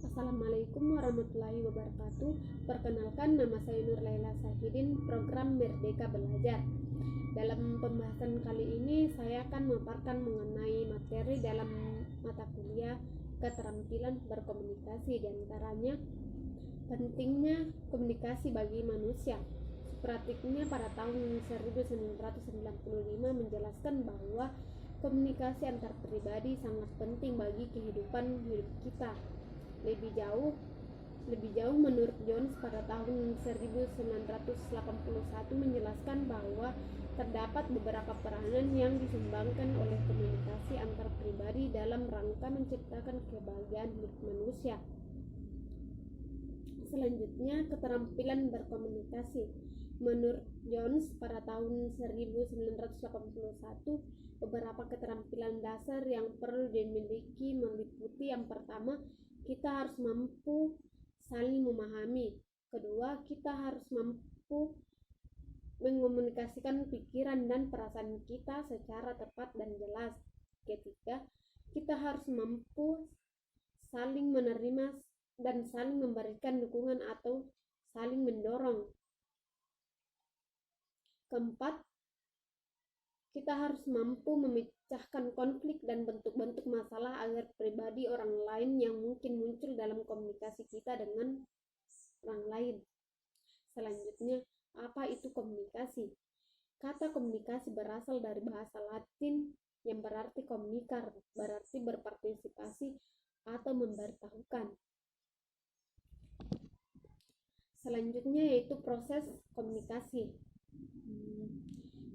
Assalamualaikum warahmatullahi wabarakatuh. Perkenalkan, nama saya Nur Laila Sahidin, program Merdeka Belajar. Dalam pembahasan kali ini saya akan memaparkan mengenai materi dalam mata kuliah keterampilan berkomunikasi, diantaranya pentingnya komunikasi bagi manusia. Praktiknya pada tahun 1995 menjelaskan bahwa komunikasi antar pribadi sangat penting bagi kehidupan hidup kita. Lebih jauh menurut Jones pada tahun 1981 menjelaskan bahwa terdapat beberapa peranan yang disumbangkan oleh komunikasi antar pribadi dalam rangka menciptakan kebahagiaan hidup manusia. Selanjutnya, keterampilan berkomunikasi. Menurut Jones pada tahun 1981, beberapa keterampilan dasar yang perlu dimiliki meliputi: yang pertama, kita harus mampu saling memahami. Kedua, kita harus mampu mengomunikasikan pikiran dan perasaan kita secara tepat dan jelas. Ketiga, kita harus mampu saling menerima dan saling memberikan dukungan atau saling mendorong. Keempat, kita harus mampu memecahkan konflik dan bentuk-bentuk masalah agar pribadi orang lain yang mungkin muncul dalam komunikasi kita dengan orang lain. Selanjutnya, apa itu komunikasi? Kata komunikasi berasal dari bahasa Latin yang berarti komunikar, berarti berpartisipasi atau memberitahukan. Selanjutnya yaitu proses komunikasi.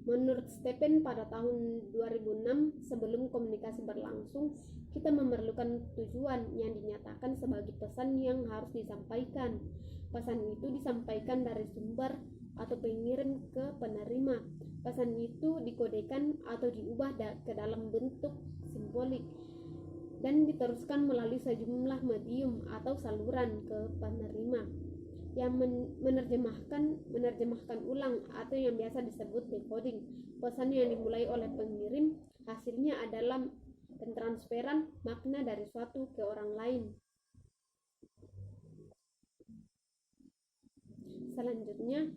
Menurut Stephen pada tahun 2006, sebelum komunikasi berlangsung, kita memerlukan tujuan yang dinyatakan sebagai pesan yang harus disampaikan. Pesan itu disampaikan dari sumber atau pengirim ke penerima. Pesan itu dikodekan atau diubah ke dalam bentuk simbolik dan diteruskan melalui sejumlah medium atau saluran ke penerima yang menerjemahkan ulang atau yang biasa disebut decoding. Pesan yang dimulai oleh pengirim hasilnya adalah pentransferan makna dari suatu ke orang lain. Selanjutnya,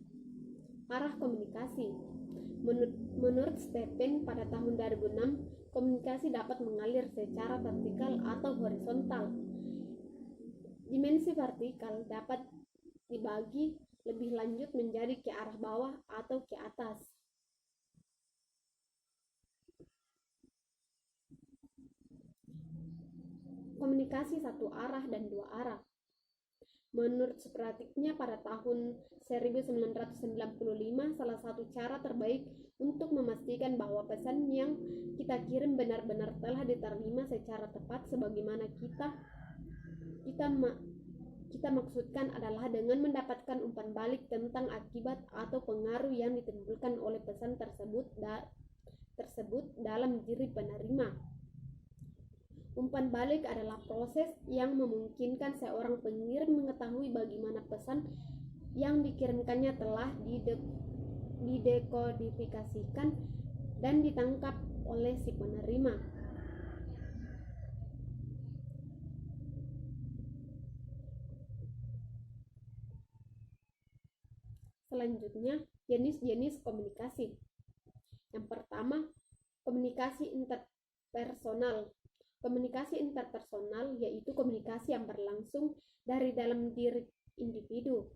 arah komunikasi. Menurut Stephen pada tahun 2006, komunikasi dapat mengalir secara vertikal atau horizontal. Dimensi vertikal dapat dibagi lebih lanjut menjadi ke arah bawah atau ke atas. Komunikasi satu arah dan dua arah. Menurut Spratiknya pada tahun 1995, salah satu cara terbaik untuk memastikan bahwa pesan yang kita kirim benar-benar telah diterima secara tepat sebagaimana kita maksudkan adalah dengan mendapatkan umpan balik tentang akibat atau pengaruh yang ditimbulkan oleh pesan tersebut dalam diri penerima. Umpan balik adalah proses yang memungkinkan seorang pengirim mengetahui bagaimana pesan yang dikirimkannya telah didekodifikasikan dan ditangkap oleh si penerima. Selanjutnya, jenis-jenis komunikasi. Yang pertama, komunikasi interpersonal. Komunikasi interpersonal yaitu komunikasi yang berlangsung dari dalam diri individu.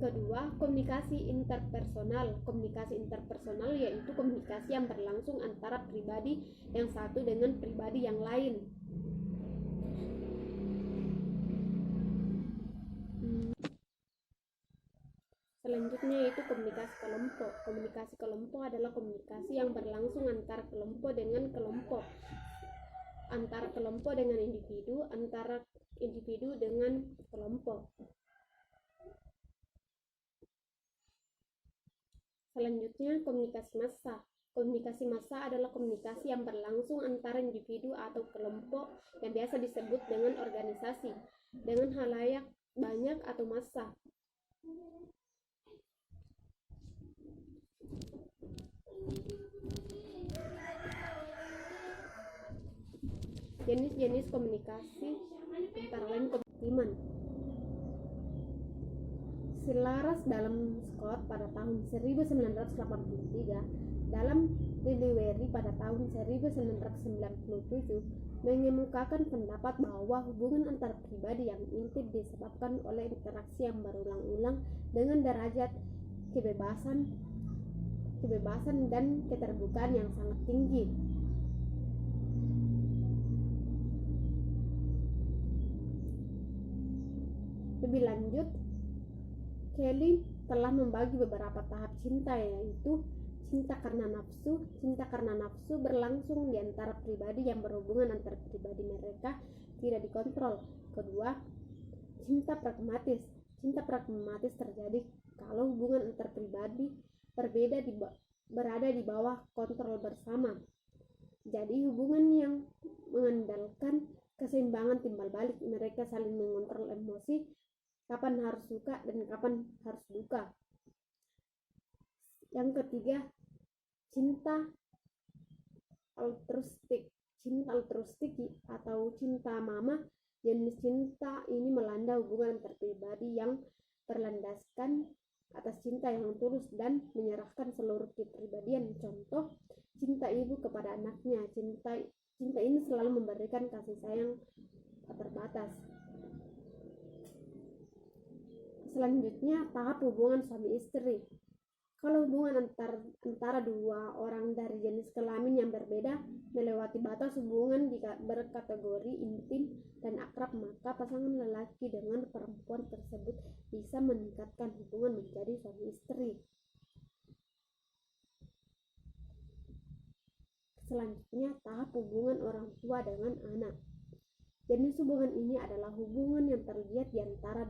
Kedua, komunikasi interpersonal. Komunikasi interpersonal yaitu komunikasi yang berlangsung antara pribadi yang satu dengan pribadi yang lain. Selanjutnya yaitu komunikasi kelompok. Komunikasi kelompok adalah komunikasi yang berlangsung antara kelompok dengan kelompok, antara kelompok dengan individu, antara individu dengan kelompok. Selanjutnya, komunikasi massa. Komunikasi massa adalah komunikasi yang berlangsung antara individu atau kelompok yang biasa disebut dengan organisasi, dengan halayak banyak atau massa. Jenis-jenis komunikasi antara lain kemukiman. Selaras dalam Scott pada tahun 1983, dalam Delivery pada tahun 1997 mengemukakan pendapat bahwa hubungan antar pribadi yang intim disebabkan oleh interaksi yang berulang-ulang dengan derajat kebebasan dan keterbukaan yang sangat tinggi. Lebih lanjut, Kelly telah membagi beberapa tahap cinta, yaitu cinta karena nafsu. Cinta karena nafsu berlangsung di antara pribadi yang berhubungan antar pribadi mereka tidak dikontrol. Kedua, cinta pragmatis. Cinta pragmatis terjadi kalau hubungan antar pribadi berada di bawah kontrol bersama. Jadi hubungan yang mengandalkan keseimbangan timbal balik, mereka saling mengontrol emosi, kapan harus suka dan kapan harus duka. Yang ketiga, cinta altruistik. Cinta altruistik atau cinta mama. Jenis cinta ini melanda hubungan antar pribadi yang berlandaskan atas cinta yang tulus dan menyerahkan seluruh kepribadian. Contoh, cinta ibu kepada anaknya. Cinta ini selalu memberikan kasih sayang tak terbatas. Selanjutnya, tahap hubungan suami istri. Kalau hubungan antara dua orang dari jenis kelamin yang berbeda melewati batas hubungan jika berkategori intim dan akrab, maka pasangan lelaki dengan perempuan tersebut bisa meningkatkan hubungan menjadi suami istri. Selanjutnya, tahap hubungan orang tua dengan anak. Jenis hubungan ini adalah hubungan yang terlihat di antara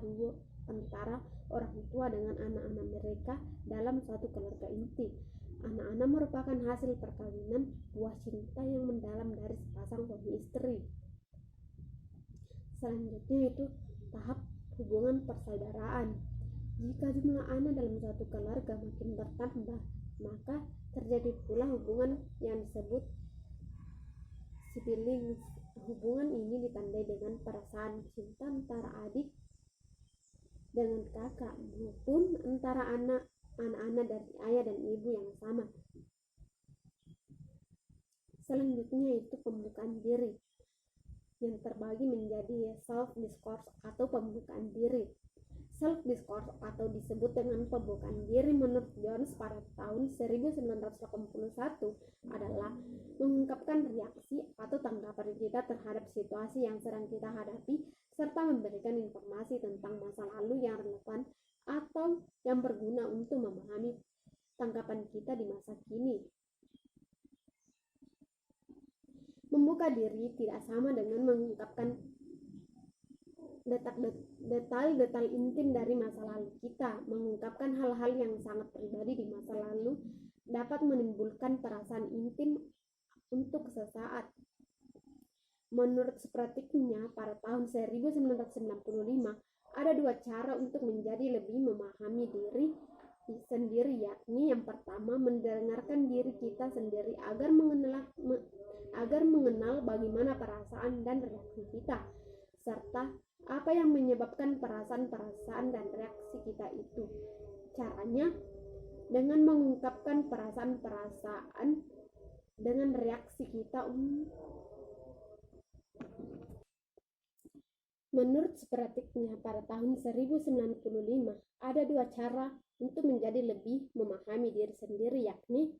orang tua dengan anak-anak mereka dalam suatu keluarga inti. Anak-anak merupakan hasil perkawinan, buah cinta yang mendalam dari sepasang suami istri. Selanjutnya itu tahap hubungan persaudaraan. Jika jumlah anak dalam suatu keluarga makin bertambah, maka terjadi pula hubungan yang disebut siblings. Hubungan ini ditandai dengan perasaan cinta antara adik dengan kakak maupun antara anak-anak dari ayah dan ibu yang sama. Selanjutnya itu pembukaan diri, yang terbagi menjadi self-discourse atau pembukaan diri. Self-discourse atau disebut dengan pembukaan diri menurut Jones pada tahun 1981 adalah mengungkapkan reaksi atau tanggapan kita terhadap situasi yang sedang kita hadapi serta memberikan informasi tentang masa lalu yang relevan atau yang berguna untuk memahami tanggapan kita di masa kini. Membuka diri tidak sama dengan mengungkapkan detail intim dari masa lalu kita. Mengungkapkan hal-hal yang sangat pribadi di masa lalu dapat menimbulkan perasaan intim untuk sesaat. Menurut Spratiknya pada tahun 1995, ada dua cara untuk menjadi lebih memahami diri sendiri, yakni yang pertama, mendengarkan diri kita sendiri agar mengenal bagaimana perasaan dan reaksi kita, serta apa yang menyebabkan perasaan dan reaksi kita itu. Caranya dengan mengungkapkan perasaan dengan reaksi kita. Menurut Spratiknya pada tahun 1995, ada dua cara untuk menjadi lebih memahami diri sendiri, yakni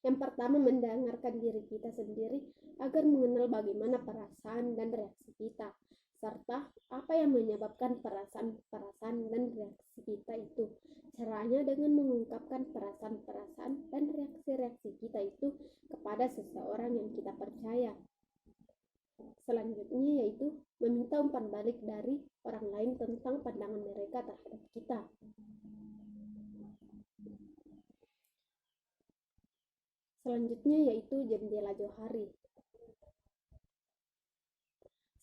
yang pertama, mendengarkan diri kita sendiri agar mengenal bagaimana perasaan dan reaksi kita, serta apa yang menyebabkan perasaan dan reaksi kita itu. Caranya dengan mengungkapkan perasaan dan reaksi kita itu kepada seseorang yang kita percaya. Selanjutnya yaitu meminta umpan balik dari orang lain tentang pandangan mereka terhadap kita. Selanjutnya yaitu jendela Johari.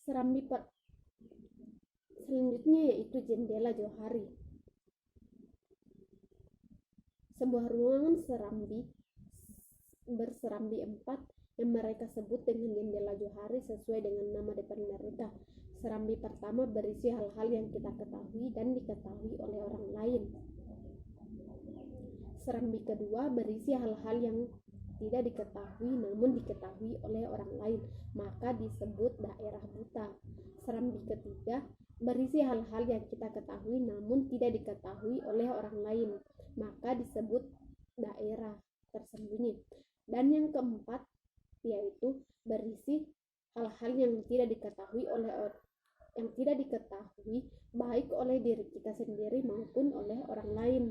Selanjutnya yaitu jendela Johari. Sebuah ruangan berserambi 4 yang mereka sebut dengan jendela Johari sesuai dengan nama depan mereka. Serambi pertama berisi hal-hal yang kita ketahui dan diketahui oleh orang lain. Serambi kedua berisi hal-hal yang tidak diketahui namun diketahui oleh orang lain, maka disebut daerah buta. Serambi ketiga berisi hal-hal yang kita ketahui namun tidak diketahui oleh orang lain, maka disebut daerah tersembunyi. Dan yang keempat yaitu berisi hal-hal yang tidak diketahui baik oleh diri kita sendiri maupun oleh orang lain.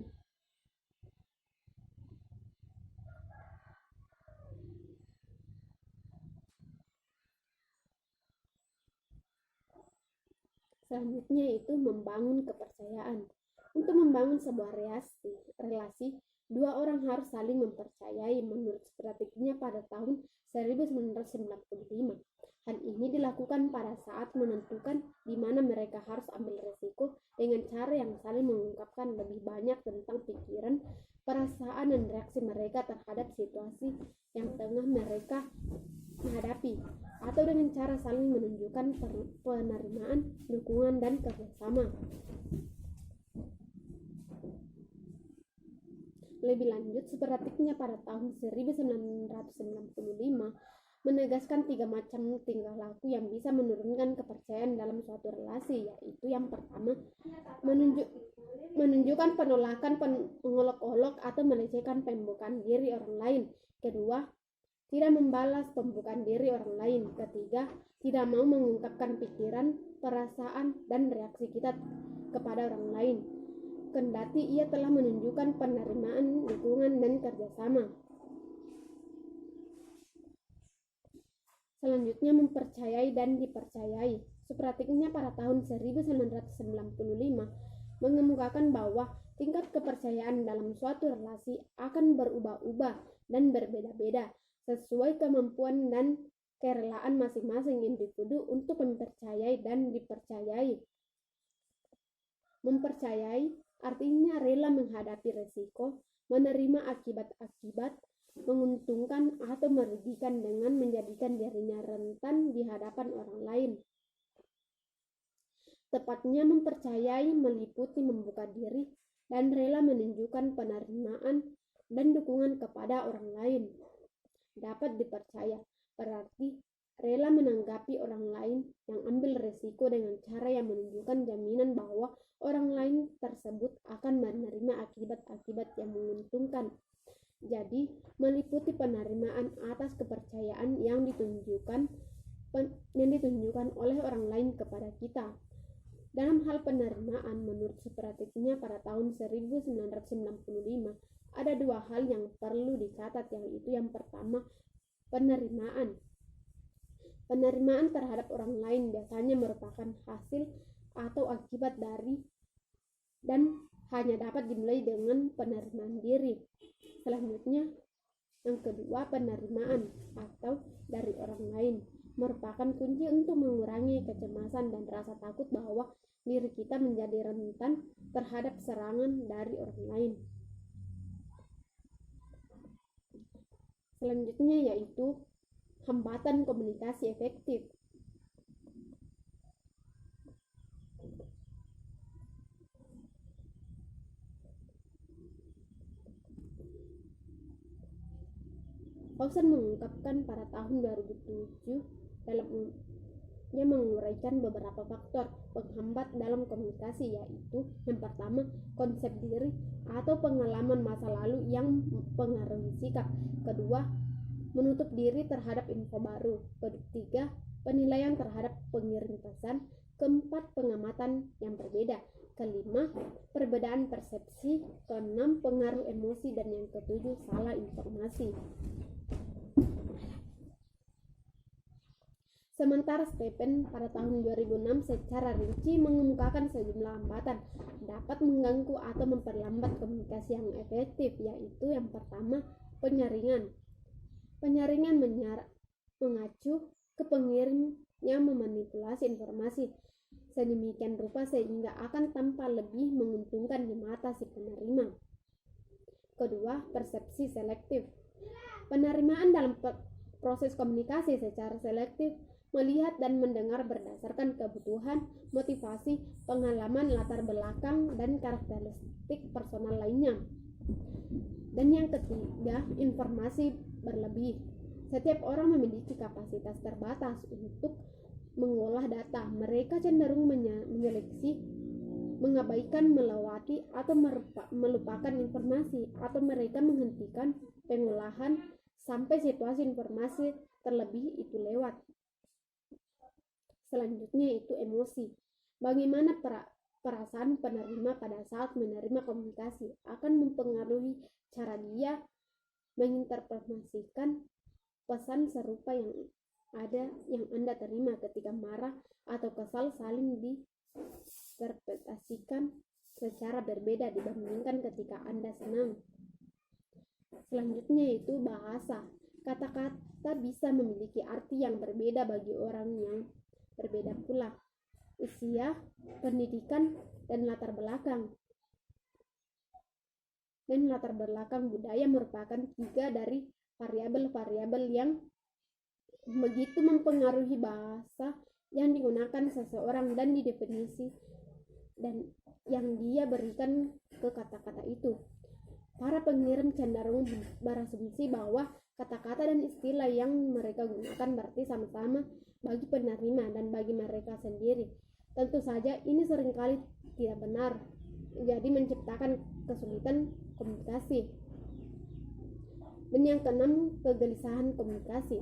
Selanjutnya itu membangun kepercayaan. Untuk membangun sebuah relasi, dua orang harus saling mempercayai menurut Spratiknya pada tahun 1995. Hal ini dilakukan pada saat menentukan di mana mereka harus ambil resiko dengan cara yang saling mengungkapkan lebih banyak tentang pikiran, perasaan, dan reaksi mereka terhadap situasi yang tengah mereka menghadapi, atau dengan cara saling menunjukkan penerimaan, dukungan, dan kerjasama. Lebih lanjut, Spratiknya pada tahun 1995 menegaskan 3 macam tingkah laku yang bisa menurunkan kepercayaan dalam suatu relasi, yaitu yang pertama, menunjukkan penolakan, mengolok-olok, atau melecehkan pembukaan diri orang lain. Kedua, tidak membalas pembukaan diri orang lain. Ketiga, tidak mau mengungkapkan pikiran, perasaan, dan reaksi kita kepada orang lain, kendati ia telah menunjukkan penerimaan, dukungan, dan kerjasama. Selanjutnya, mempercayai dan dipercayai. Spratiknya pada tahun 1995 mengemukakan bahwa tingkat kepercayaan dalam suatu relasi akan berubah-ubah dan berbeda-beda sesuai kemampuan dan kerelaan masing-masing individu untuk mempercayai dan dipercayai. Mempercayai artinya rela menghadapi resiko, menerima akibat-akibat menguntungkan atau merugikan dengan menjadikan dirinya rentan di hadapan orang lain. Tepatnya, mempercayai meliputi membuka diri dan rela menunjukkan penerimaan dan dukungan kepada orang lain. Dapat dipercaya berarti rela menanggapi orang lain yang ambil resiko dengan cara yang menunjukkan jaminan bahwa orang lain tersebut akan menerima akibat-akibat yang menguntungkan. Jadi, meliputi penerimaan atas kepercayaan yang ditunjukkan oleh orang lain kepada kita. Dalam hal penerimaan, menurut Spratiknya pada tahun 1995, ada 2 hal yang perlu dicatat, yaitu yang pertama, penerimaan. Penerimaan terhadap orang lain biasanya merupakan hasil atau akibat dari dan hanya dapat dimulai dengan penerimaan diri. Selanjutnya, yang kedua, penerimaan atau dari orang lain merupakan kunci untuk mengurangi kecemasan dan rasa takut bahwa diri kita menjadi rentan terhadap serangan dari orang lain. Selanjutnya yaitu hambatan komunikasi efektif. Hausen mengungkapkan pada tahun 2007 ia menguraikan beberapa faktor penghambat dalam komunikasi, yaitu yang pertama, konsep diri atau pengalaman masa lalu yang mempengaruhi sikap. Kedua, menutup diri terhadap info baru. Ketiga, penilaian terhadap pengirim pesan. Keempat, pengamatan yang berbeda. Kelima, perbedaan persepsi. Keenam, pengaruh emosi. Dan yang ketujuh, salah informasi. Sementara Stephen pada tahun 2006 secara rinci mengemukakan sejumlah hambatan dapat mengganggu atau memperlambat komunikasi yang efektif, yaitu yang pertama, penyaringan. Penyaringan mengacu ke pengirim yang memanipulasi informasi sedemikian rupa sehingga akan tampak lebih menguntungkan di mata si penerima. Kedua, persepsi selektif. Penerimaan dalam proses komunikasi secara selektif, melihat dan mendengar berdasarkan kebutuhan, motivasi, pengalaman, latar belakang, dan karakteristik personal lainnya. Dan yang ketiga, informasi berlebih. Setiap orang memiliki kapasitas terbatas untuk mengolah data. Mereka cenderung menyeleksi, mengabaikan, melewati, atau melupakan informasi, atau mereka menghentikan pengolahan sampai situasi informasi terlebih itu lewat. Selanjutnya itu emosi. Bagaimana perasaan penerima pada saat menerima komunikasi akan mempengaruhi cara dia menginterpretasikan pesan serupa yang Anda terima. Ketika marah atau kesal saling diinterpretasikan secara berbeda dibandingkan ketika Anda senang. Selanjutnya itu bahasa. Kata-kata bisa memiliki arti yang berbeda bagi orang yang berbeda pula. Usia, pendidikan, dan latar belakang budaya merupakan 3 dari variabel-variabel yang begitu mempengaruhi bahasa yang digunakan seseorang dan definisi dan yang dia berikan ke kata-kata itu. Para pengirim cenderung berasumsi bahwa kata-kata dan istilah yang mereka gunakan berarti sama-sama bagi penerima dan bagi mereka sendiri. Tentu saja ini seringkali tidak benar, jadi menciptakan kesulitan komunikasi. Dan yang keenam, kegelisahan komunikasi.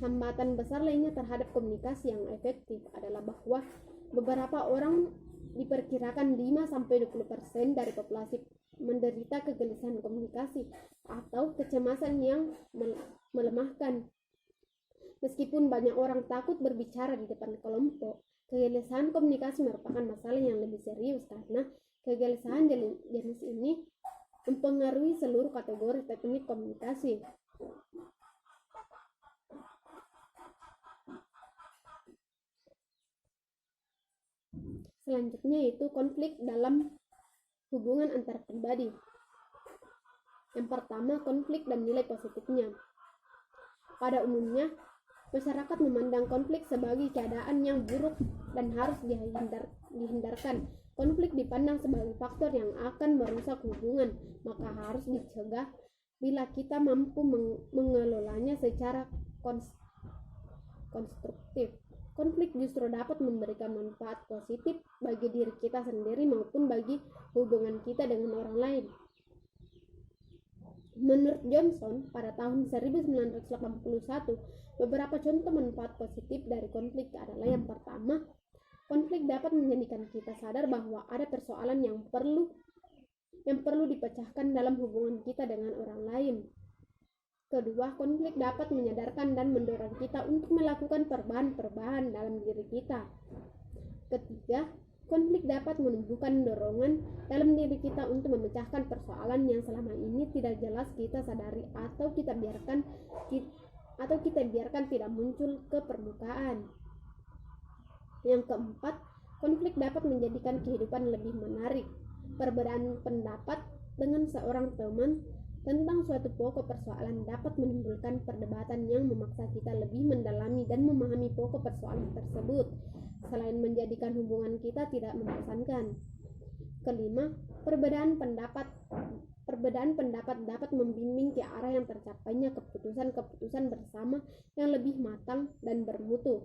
Hambatan besar lainnya terhadap komunikasi yang efektif adalah bahwa beberapa orang, diperkirakan 5-20% dari populasi, menderita kegelisahan komunikasi atau kecemasan yang melemahkan. Meskipun banyak orang takut berbicara di depan kelompok, kegelisahan komunikasi merupakan masalah yang lebih serius karena kegelisahan jenis ini mempengaruhi seluruh kategori teknik komunikasi. Selanjutnya itu konflik dalam hubungan antar pribadi. Yang pertama, konflik dan nilai positifnya. Pada umumnya, masyarakat memandang konflik sebagai keadaan yang buruk dan harus dihindarkan. Konflik dipandang sebagai faktor yang akan merusak hubungan, maka harus dicegah bila kita mampu mengelolanya secara konstruktif. Konflik justru dapat memberikan manfaat positif bagi diri kita sendiri maupun bagi hubungan kita dengan orang lain. Menurut Johnson, pada tahun 1981, beberapa contoh manfaat positif dari konflik adalah: yang pertama, konflik dapat menjadikan kita sadar bahwa ada persoalan yang perlu dipecahkan dalam hubungan kita dengan orang lain. Kedua, konflik dapat menyadarkan dan mendorong kita untuk melakukan perubahan-perubahan dalam diri kita. Ketiga, konflik dapat menumbuhkan dorongan dalam diri kita untuk memecahkan persoalan yang selama ini tidak jelas kita sadari atau kita biarkan tidak muncul ke permukaan. Yang keempat, konflik dapat menjadikan kehidupan lebih menarik. Perbedaan pendapat dengan seorang teman tentang suatu pokok persoalan dapat menimbulkan perdebatan yang memaksa kita lebih mendalami dan memahami pokok persoalan tersebut, selain menjadikan hubungan kita tidak membosankan. Kelima, perbedaan pendapat dapat membimbing ke arah yang tercapainya keputusan bersama yang lebih matang dan bermutu.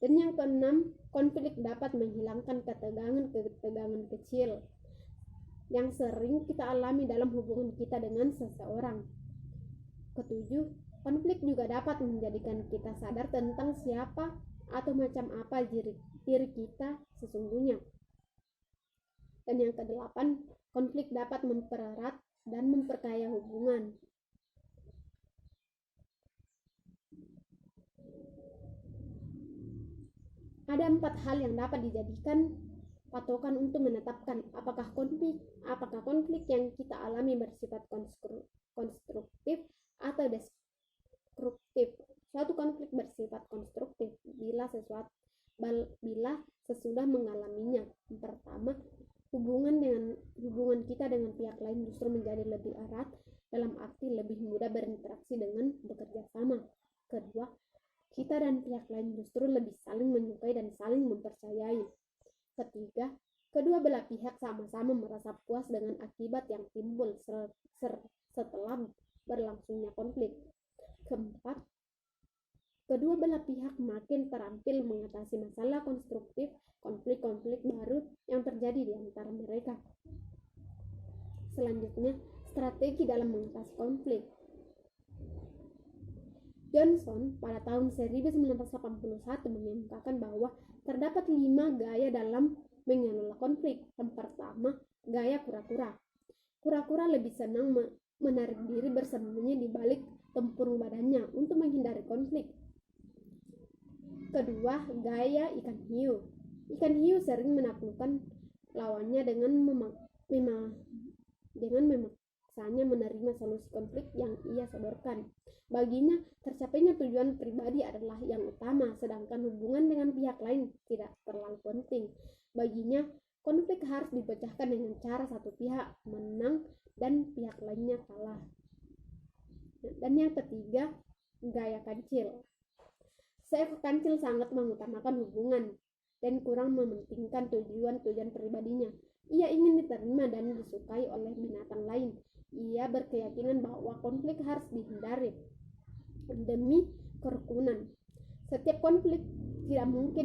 Dan yang keenam, konflik dapat menghilangkan ketegangan kecil yang sering kita alami dalam hubungan kita dengan seseorang. Ketujuh, konflik juga dapat menjadikan kita sadar tentang siapa atau macam apa diri kita sesungguhnya. Dan yang kedelapan, konflik dapat mempererat dan memperkaya hubungan. Ada 4 hal yang dapat dijadikan patokan untuk menetapkan apakah konflik yang kita alami bersifat konstruktif atau destruktif. Suatu konflik bersifat konstruktif bila sesudah mengalaminya. Yang pertama, hubungan kita dengan pihak lain justru menjadi lebih erat, dalam arti lebih mudah berinteraksi dengan bekerja sama. justru lebih saling menyukai dan saling mempercayai. Ketiga, kedua belah pihak sama-sama merasa puas dengan akibat yang timbul setelah berlangsungnya konflik. Keempat, kedua belah pihak makin terampil mengatasi masalah konstruktif konflik-konflik baru yang terjadi di antara mereka. Selanjutnya, strategi dalam mengatasi konflik. Johnson pada tahun 1981 mengemukakan bahwa terdapat 5 gaya dalam mengelola konflik. Yang pertama, gaya kura-kura. Kura-kura lebih senang menarik diri bersembunyi di balik tempurung badannya untuk menghindari konflik. Kedua, gaya ikan hiu. Ikan hiu sering menaklukkan lawannya dengan memaksanya menerima solusi konflik yang ia sodorkan. Baginya, tercapainya tujuan pribadi adalah yang utama, sedangkan hubungan dengan pihak lain tidak terlalu penting. Baginya, konflik harus dipecahkan dengan cara satu pihak menang dan pihak lainnya kalah. Dan yang ketiga, gaya kancil. Seekor kancil sangat mengutamakan hubungan dan kurang mementingkan tujuan-tujuan pribadinya. Ia ingin diterima dan disukai oleh binatang lain. Ia berkeyakinan bahwa konflik harus dihindari demi kerukunan. Setiap konflik tidak mungkin